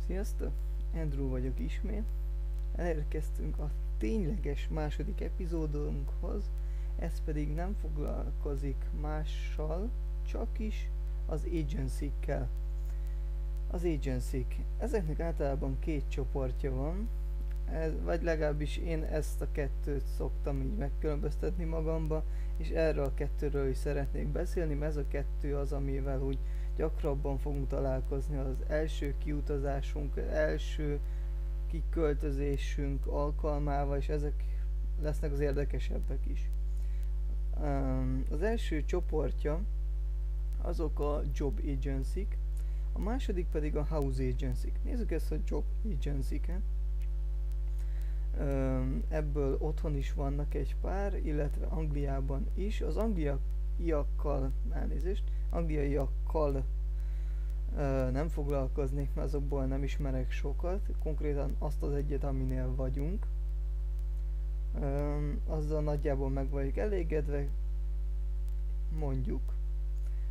Sziasztok! Andrew vagyok ismét. Elérkeztünk a tényleges második epizódunkhoz, ez pedig nem foglalkozik mással, csak is az agency-kkel. Az agency-k. Ezeknek általában két csoportja van, vagy legalábbis én ezt a kettőt szoktam így megkülönböztetni magamba, és erről a kettőről is szeretnék beszélni, mert ez a kettő az, amivel úgy gyakrabban fogunk találkozni az első kiutazásunk, első kiköltözésünk alkalmával, és ezek lesznek az érdekesebbek is. Az első csoportja azok a job agency-k, a második pedig a house agency-k. Nézzük ezt a job agency-ket. Ebből otthon is vannak egy pár, illetve Angliában is. Az angliaiakkal nem foglalkoznék, mert azokból nem ismerek sokat, konkrétan azt az egyet, aminél vagyunk. Azzal nagyjából meg vagyok elégedve, mondjuk.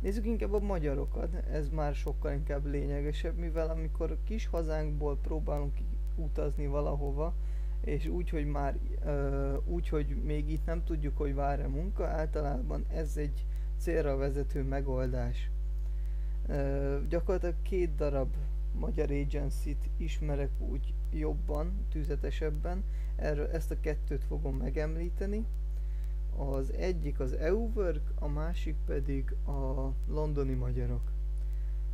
Nézzük inkább a magyarokat, ez már sokkal inkább lényegesebb, mivel amikor kis hazánkból próbálunk utazni valahova, és úgy, hogy még itt nem tudjuk, hogy vár-e munka, általában ez egy célra vezető megoldás. Gyakorlatilag két darab magyar agency-t ismerek úgy jobban, tüzetesebben, ezt a kettőt fogom megemlíteni. Az egyik az EU-Work, a másik pedig a londoni magyarok.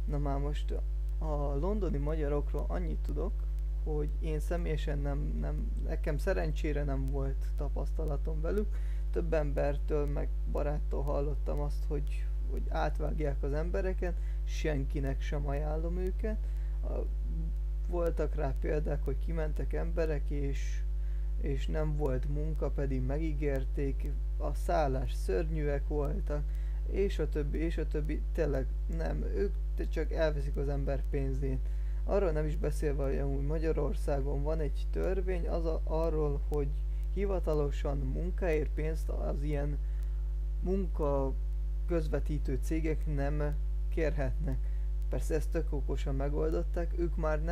Na már most a londoni magyarokról annyit tudok, hogy én személyesen nekem szerencsére nem volt tapasztalatom velük. Több embertől meg baráttól hallottam azt, hogy átvágják az embereket, senkinek sem ajánlom őket. Voltak rá példák, hogy kimentek emberek és nem volt munka, pedig megígérték, a szállás szörnyűek voltak, és a többi, tényleg nem, ők csak elveszik az ember pénzét. Arról nem is beszélve, hogy amúgy Magyarországon van egy törvény arról, hogy hivatalosan munkáért pénzt az ilyen munka közvetítő cégek nem kérhetnek. Persze ezt tök okosan megoldották, ők már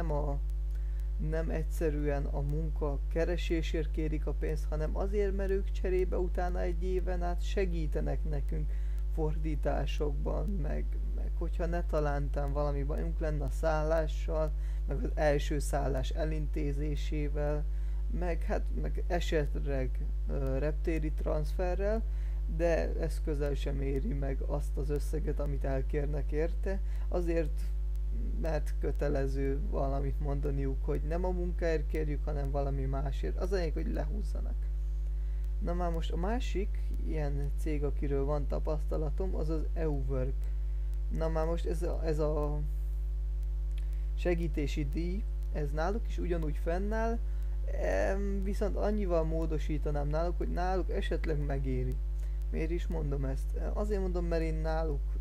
nem egyszerűen a munka keresésért kérik a pénzt, hanem azért, mert ők cserébe utána egy éven át segítenek nekünk fordításokban, meg hogyha ne talántán valami bajunk lenne a szállással, meg az első szállás elintézésével, meg esetleg reptéri transferrel, de ez közel sem éri meg azt az összeget, amit elkérnek érte, azért mert kötelező valamit mondaniuk, hogy nem a munkáért kérjük, hanem valami másért. Az lényeg, hogy lehúzzanak. Na már most a másik ilyen cég, akiről van tapasztalatom, az az EU-Work. Na már most ez a segítési díj, ez náluk is ugyanúgy fennáll, viszont annyival módosítanám náluk, hogy náluk esetleg megéri. Miért is mondom ezt? Azért mondom, mert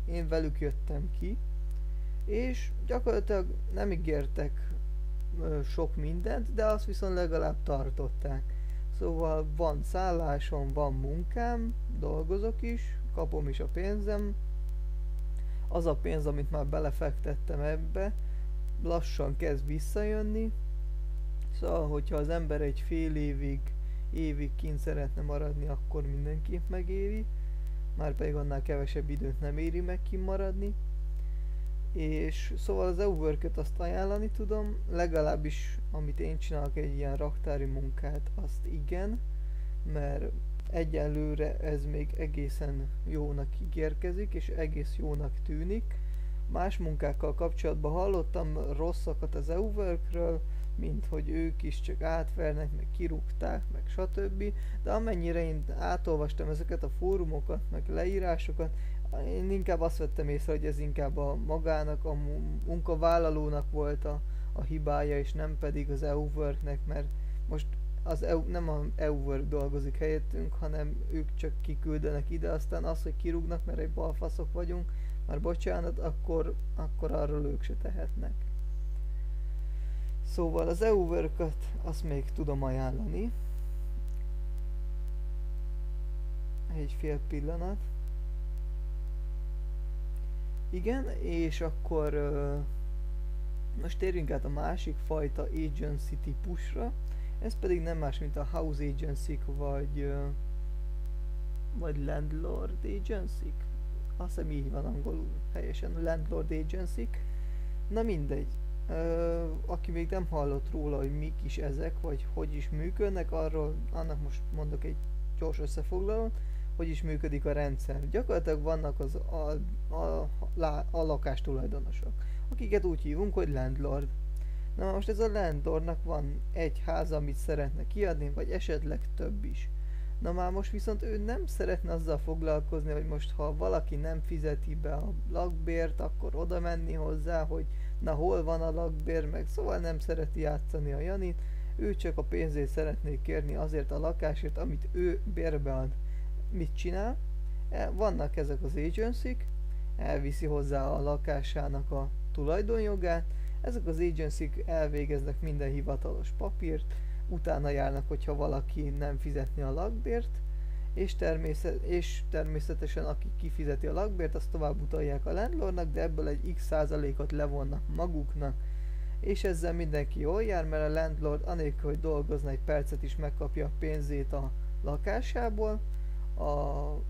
én velük jöttem ki, és gyakorlatilag nem ígértek sok mindent, de azt viszont legalább tartották. Szóval van szállásom, van munkám, dolgozok is, kapom is a pénzem. Az a pénz, amit már belefektettem ebbe, lassan kezd visszajönni. Szóval, hogyha az ember egy fél évig kint szeretne maradni, akkor mindenképp megéri. Márpedig annál kevesebb időt nem éri meg kint maradni. És szóval az EU-Work-öt azt ajánlani tudom, legalábbis amit én csinálok, egy ilyen raktári munkát, azt igen, mert egyelőre ez még egészen jónak ígérkezik, és egész jónak tűnik. Más munkákkal kapcsolatban hallottam rosszakat az EU-Workről, mint hogy ők is csak átvernek, meg kirúgták, meg stb. De amennyire én átolvastam ezeket a fórumokat, meg leírásokat, én inkább azt vettem észre, hogy ez inkább a magának, a munkavállalónak volt a hibája, és nem pedig az EU-Worknek, mert most nem az EU-Work dolgozik helyettünk, hanem ők csak kiküldenek ide, aztán az, hogy kirúgnak, mert egy balfaszok vagyunk, már bocsánat, akkor arról ők se tehetnek. Szóval az EU-Work-öt azt még tudom ajánlani. Egy fél pillanat. Igen, és akkor Most térjünk át a másik fajta agency típusra, ez pedig nem más, mint a house agency vagy landlord agency. Azt hiszem így van angolul helyesen, landlord agency. Na mindegy. Aki még nem hallott róla, hogy mik is ezek, vagy hogy is működnek, annak most mondok egy gyors összefoglalót, hogy is működik a rendszer. Gyakorlatilag vannak a lakástulajdonosok, akiket úgy hívunk, hogy landlord. Na most ez a landlordnak van egy háza, amit szeretne kiadni, vagy esetleg több is. Na már most viszont ő nem szeretne azzal foglalkozni, hogy most ha valaki nem fizeti be a lakbért, akkor oda menni hozzá, hogy na hol van a lakbér, meg szóval nem szereti játszani a Janit, ő csak a pénzét szeretné kérni azért a lakásért, amit ő bérbe ad. Mit csinál? Vannak ezek az agency-k, elviszi hozzá a lakásának a tulajdonjogát, ezek az agency-k elvégeznek minden hivatalos papírt, utána járnak, hogyha valaki nem fizetni a lakbért, és természetesen aki kifizeti a lakbért, azt tovább utalják a landlordnak, de ebből egy x százalékot levonnak maguknak. És ezzel mindenki jól jár, mert a landlord anélkül, hogy dolgozna egy percet is megkapja a pénzét a lakásából,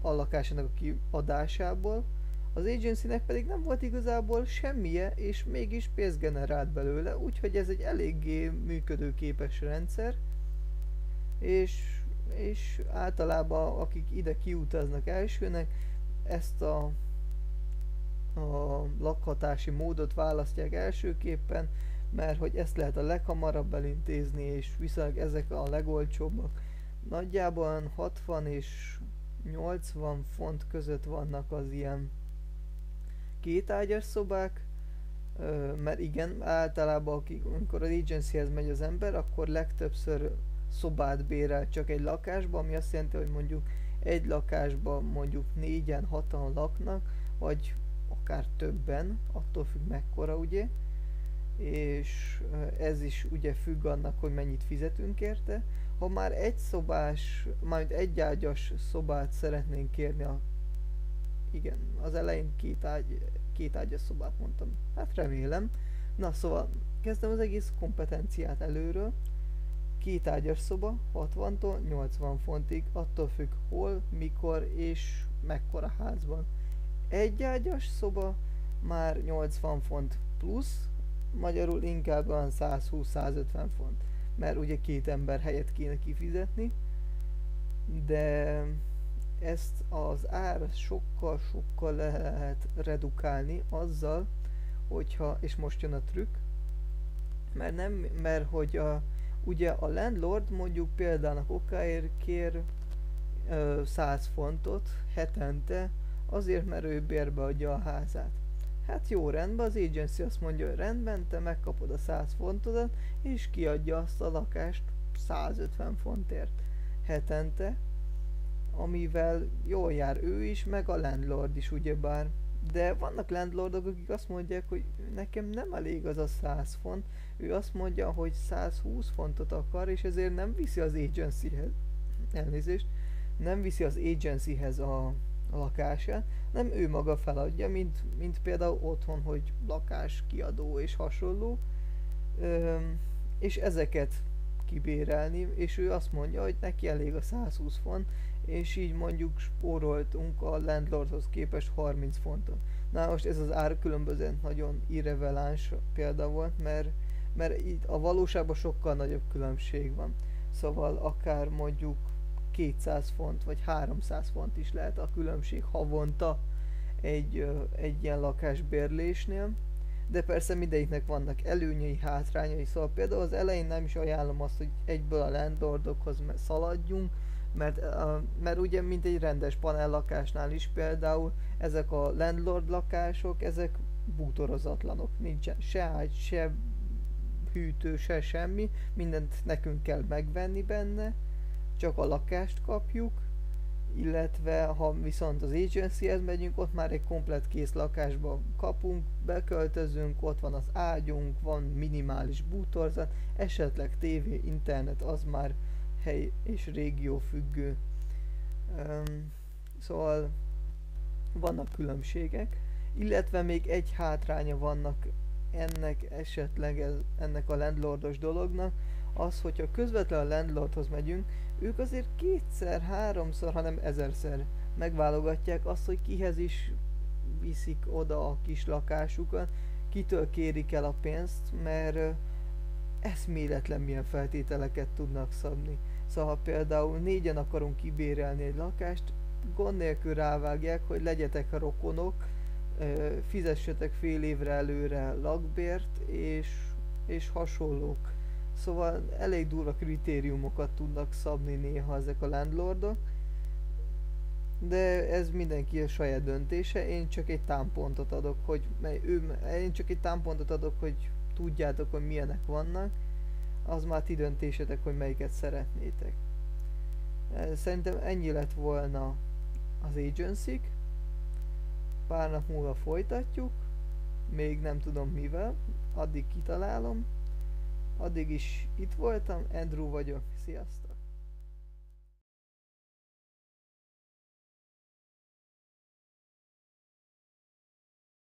a lakásának a kiadásából, az agencynek pedig nem volt igazából semmije, és mégis pénzt generált belőle, úgyhogy ez egy eléggé működőképes rendszer, és általában akik ide kiutaznak elsőnek, ezt a lakhatási módot választják elsőképpen, mert hogy ezt lehet a leghamarabb elintézni, és viszont ezek a legolcsóbbak. Nagyjából 60 és 80 font között vannak az ilyen kétágyas szobák, mert igen, általában amikor az agencyhez megy az ember, akkor legtöbbször szobát bérel csak egy lakásba, ami azt jelenti, hogy mondjuk egy lakásban mondjuk 4-en, 6-an laknak, vagy akár többen, attól függ mekkora, ugye, és ez is ugye függ annak, hogy mennyit fizetünk érte. Ha már egy szobás, majd egy ágyas szobát szeretnénk kérni, igen, az elején két ágyas szobát mondtam, hát remélem. Na szóval, kezdem az egész kompetenciát előről. Két ágyas szoba 60-tól 80 fontig, attól függ hol, mikor és mekkora házban. Egy ágyas szoba már 80 font plusz, magyarul inkább olyan 120-150 font, mert ugye két ember helyet kéne kifizetni, de ezt az ár sokkal lehet redukálni azzal, hogyha, és most jön a trükk, mert hogy ugye a landlord mondjuk példának okáért kér 100 fontot hetente, azért, mert ő bérbe adja a házát. Hát jó, rendben, az agency azt mondja, hogy rendben, te megkapod a 100 fontodat, és kiadja azt a lakást 150 fontért hetente, amivel jól jár ő is, meg a landlord is ugyebár. De vannak landlordok, akik azt mondják, hogy nekem nem elég az a 100 font, ő azt mondja, hogy 120 fontot akar, és ezért nem viszi az agencyhez, nem viszi az agencyhez a lakását, nem ő maga feladja, mint például otthon, hogy lakás, kiadó és hasonló, és ezeket kibérelni, és ő azt mondja, hogy neki elég a 120 font, és így mondjuk spóroltunk a landlordhoz képest 30 fontot. Na most ez az árkülönbözet nagyon irreveláns példa volt, mert itt a valóságban sokkal nagyobb különbség van. Szóval akár mondjuk 200 font vagy 300 font is lehet a különbség havonta egy ilyen lakásbérlésnél. De persze mindegyiknek vannak előnyei, hátrányai, szóval például az elején nem is ajánlom azt, hogy egyből a landlordokhoz szaladjunk, mert ugye mint egy rendes panellakásnál is például ezek a landlord lakások, ezek bútorozatlanok, nincsen se ágy, se hűtő, se semmi, mindent nekünk kell megvenni benne, csak a lakást kapjuk, illetve ha viszont az agencyhez megyünk, ott már egy komplett kész lakásba kapunk, beköltözünk, ott van az ágyunk, van minimális bútorzat, esetleg tévé, internet, az már hely és régió függő. Szóval vannak különbségek, illetve még egy hátránya vannak ennek esetleg ennek a landlordos dolognak, az, hogyha közvetlenül a landlordhoz megyünk, ők azért kétszer, háromszor, hanem ezerszer megválogatják azt, hogy kihez is viszik oda a kis lakásukat, kitől kérik el a pénzt, mert eszméletlen milyen feltételeket tudnak szabni. Szóval ha például négyen akarunk kibérelni egy lakást, gond nélkül rávágják, hogy legyetek rokonok, fizessetek fél évre előre lakbért, és hasonlók. Szóval elég durva kritériumokat tudnak szabni néha ezek a landlordok, de ez mindenki a saját döntése. Én csak egy támpontot adok, hogy tudjátok, hogy milyenek vannak, az már ti döntésetek, hogy melyiket szeretnétek. Szerintem ennyi lett volna az agency-k. Pár nap múlva folytatjuk, még nem tudom mivel, addig kitalálom. Addig is itt voltam, Andrew vagyok, sziasztok!